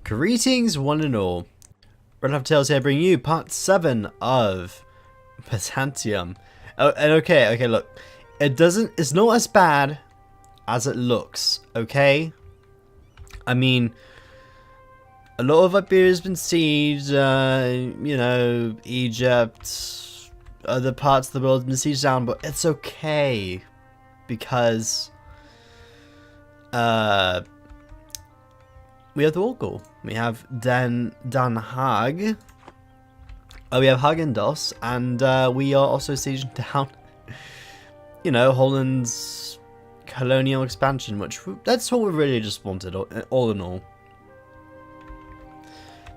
Greetings one and all. Red Love Tales here bringing you part 7 of Byzantium. Oh, and okay, look. It's not as bad as it looks, okay? I mean, a lot of Iberia has been sieged, you know, Egypt, other parts of the world have been sieged down, but it's okay. Because, we have the wall goal. We have Den Haag. We have Hagendos, and we are also sieging down, you know, Holland's colonial expansion, which that's what we really just wanted, all in all.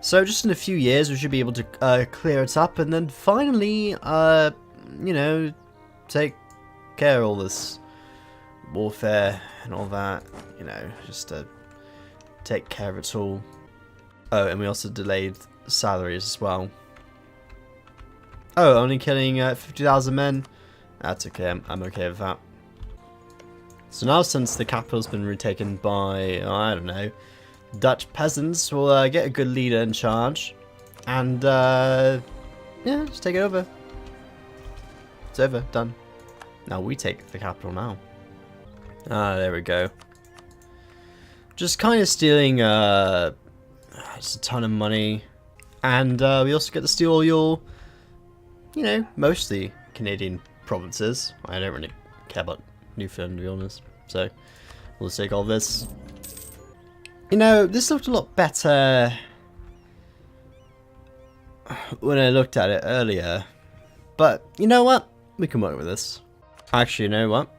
So just in a few years, we should be able to clear it up, and then finally, you know, take care of all this warfare and all that, you know, just to take care of it all. Oh, and we also delayed salaries as well. Oh, only killing 50,000 men? That's okay, I'm okay with that. So now since the capital's been retaken by, oh, I don't know, Dutch peasants, we'll get a good leader in charge. And, yeah, just take it over. It's over, done. Now we take the capital now. Ah, there we go. Just kind of stealing just a ton of money, and we also get to steal all your, you know, mostly Canadian provinces. I don't really care about Newfoundland, to be honest, so we'll take all this. You know, this looked a lot better when I looked at it earlier, but you know what? We can work with this. Actually, you know what?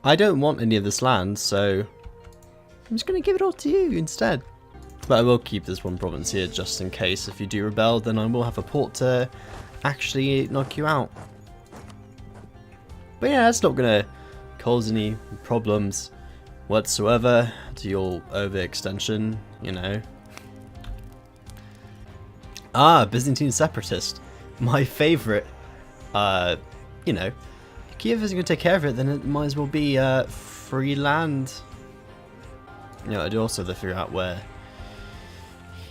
I don't want any of this land, so I'm just going to give it all to you instead. But I will keep this one province here just in case if you do rebel, then I will have a port to actually knock you out. But yeah, that's not going to cause any problems whatsoever to your overextension, you know. Ah, Byzantine separatist. My favourite. You know, if Kiev isn't going to take care of it, then it might as well be free land. You know, I do also have to figure out where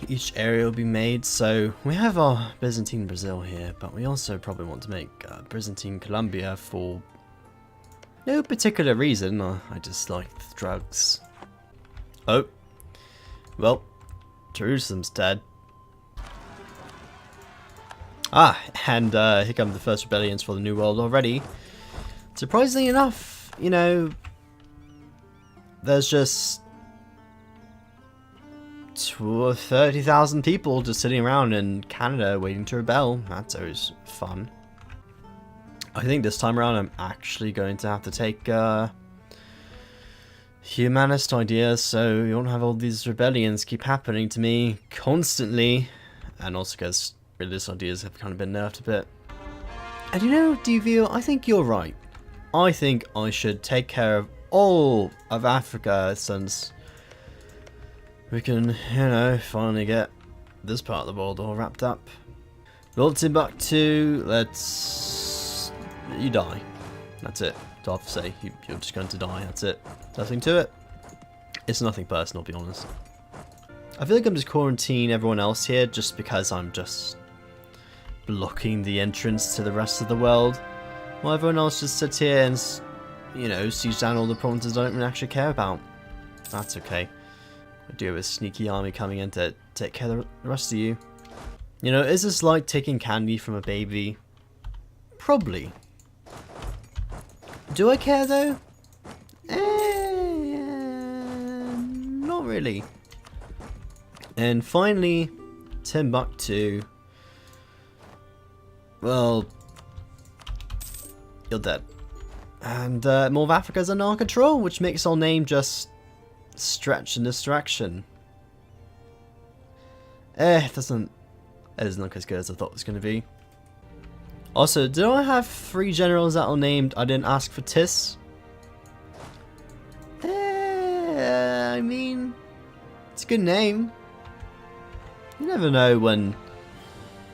each area will be made. So we have our Byzantine Brazil here, but we also probably want to make Byzantine Colombia for no particular reason. I just like the drugs. Oh, well, Jerusalem's dead. Ah, and here come the first rebellions for the New World already. Surprisingly enough, you know, there's just 30,000 people just sitting around in Canada waiting to rebel. That's always fun. I think this time around I'm actually going to have to take humanist ideas, so you won't have all these rebellions keep happening to me constantly, and also because religious ideas have kind of been nerfed a bit. And you know, Devio, I think you're right. I think I should take care of all of Africa since we can, you know, finally get this part of the world all wrapped up. Lord Timbuktu, let's... you die. That's it. That's all I have to say. You're just going to die, that's it. Nothing to it. It's nothing personal, to be honest. I feel like I'm just quarantining everyone else here just because I'm just blocking the entrance to the rest of the world, while everyone else just sits here and, you know, siege down all the provinces I don't really actually care about. That's okay. I do have a sneaky army coming in to take care of the rest of you. You know, is this like taking candy from a baby? Probably. Do I care though? Not really. And finally, Timbuktu. Well, you're dead. And more of Africa's under our control, which makes our name just stretch in this direction. It doesn't look as good as I thought it was going to be. Also, did I have 3 generals that are named I didn't ask for Tis? I mean, it's a good name. You never know when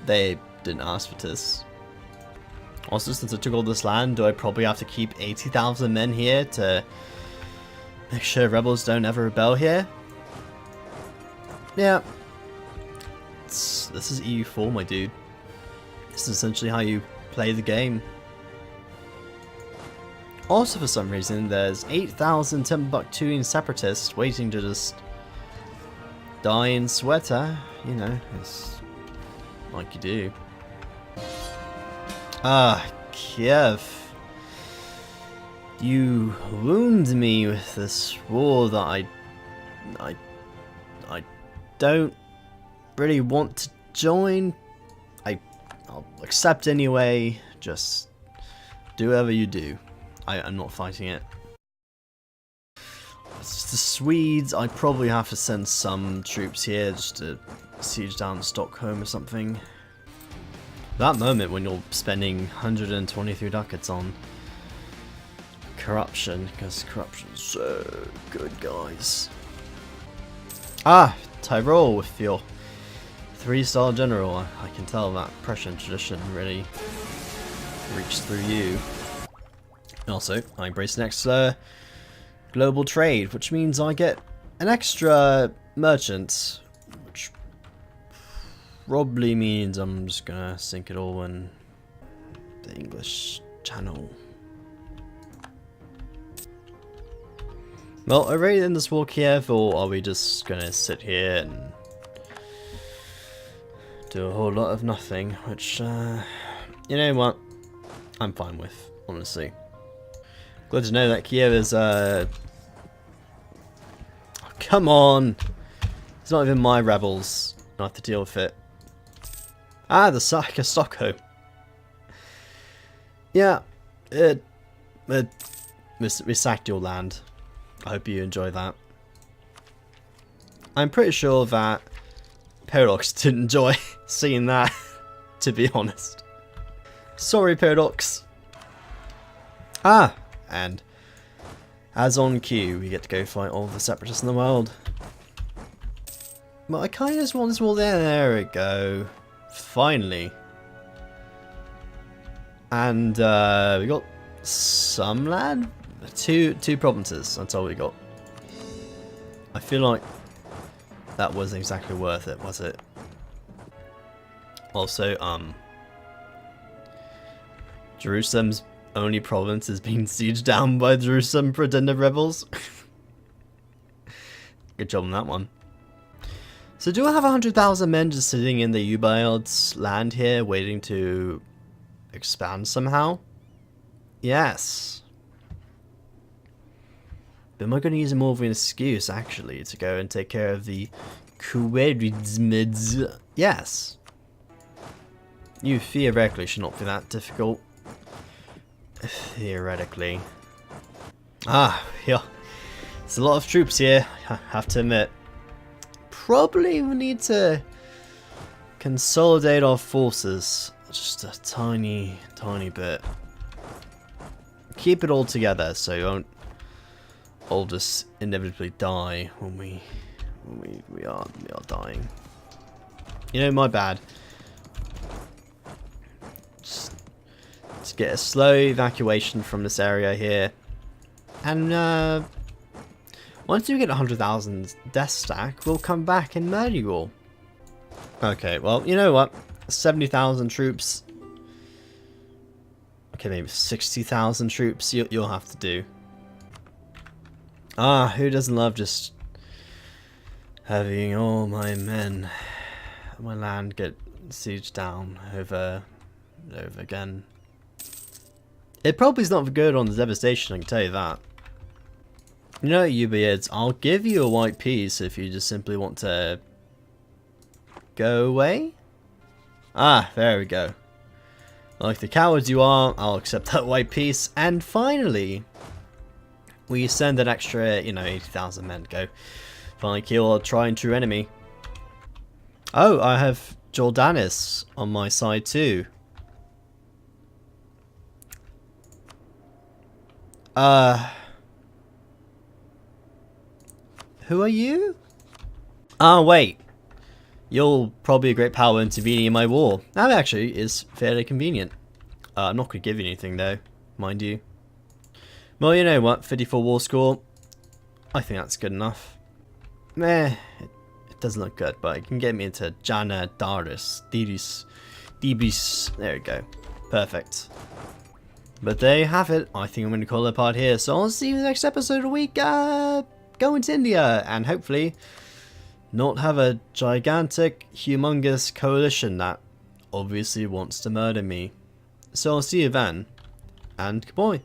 they didn't ask for Tis. Also, since I took all this land, do I probably have to keep 80,000 men here to make sure rebels don't ever rebel here? Yeah. This is EU4, my dude. This is essentially how you play the game. Also, for some reason, there's 8,000 Timbuktuan separatists waiting to just die in Sweater. You know, it's like you do. Ah, Kiev. You wound me with this war that I don't really want to join. I'll accept anyway. Just do whatever you do. I'm not fighting it. It's the Swedes. I probably have to send some troops here just to siege down Stockholm or something. That moment when you're spending 123 ducats on corruption, because corruption's so good, guys. Ah, Tyrol with your 3-star general. I can tell that Prussian tradition really reached through you. Also, I embrace next global trade, which means I get an extra merchant, which probably means I'm just gonna sink it all in the English Channel. Well, are we in this war, Kiev, or are we just gonna sit here and do a whole lot of nothing, which, you know what, I'm fine with, honestly. Glad to know that Kiev is, oh, come on! It's not even my rebels. I have to deal with it. Ah, the sack of Stockholm. Yeah, we sacked your land. I hope you enjoy that. I'm pretty sure that Paradox didn't enjoy seeing that, to be honest. Sorry, Paradox. Ah, and as on cue, we get to go fight all the separatists in the world. But I kind of just want this wall there. There we go. Finally. And we got some land. Two provinces. That's all we got. I feel like that wasn't exactly worth it, was it? Also, Jerusalem's only province is being sieged down by Jerusalem pretender rebels. Good job on that one. So do I have 100,000 men just sitting in the Ubayard's land here, waiting to expand somehow? Yes. But am I going to use more of an excuse, actually, to go and take care of the Khwarezmids? Yes. You theoretically should not be that difficult. Theoretically. Ah, yeah. There's a lot of troops here, I have to admit. Probably we need to consolidate our forces just a tiny bit. Keep it all together so you won't all just inevitably die when we are dying. You know, my bad. Just get a slow evacuation from this area here, and once we get 100,000 death stack, we'll come back and murder you all. Okay, well, you know what? 70,000 troops. Okay, maybe 60,000 troops. You'll have to do. Ah, who doesn't love just having all my men, my land get sieged down over and over again? It probably is not good on the devastation, I can tell you that. You know, Ubayards, I'll give you a white piece if you just simply want to go away. Ah, there we go. Like the cowards you are, I'll accept that white piece. And finally, we send an extra, 80,000 men to go finally kill our tried and true enemy. Oh, I have Jordanis on my side too. Who are you? Ah, wait. You're probably a great power intervening in my war. That actually is fairly convenient. I'm not going to give you anything though, mind you. Well, you know what, 54 war score. I think that's good enough. It doesn't look good, but it can get me into Jana Darius. Dibis. There we go. Perfect. But there you have it. I think I'm going to call it a part here. So I'll see you in the next episode of the week. Go into India and hopefully not have a gigantic, humongous coalition that obviously wants to murder me. So I'll see you then. And goodbye.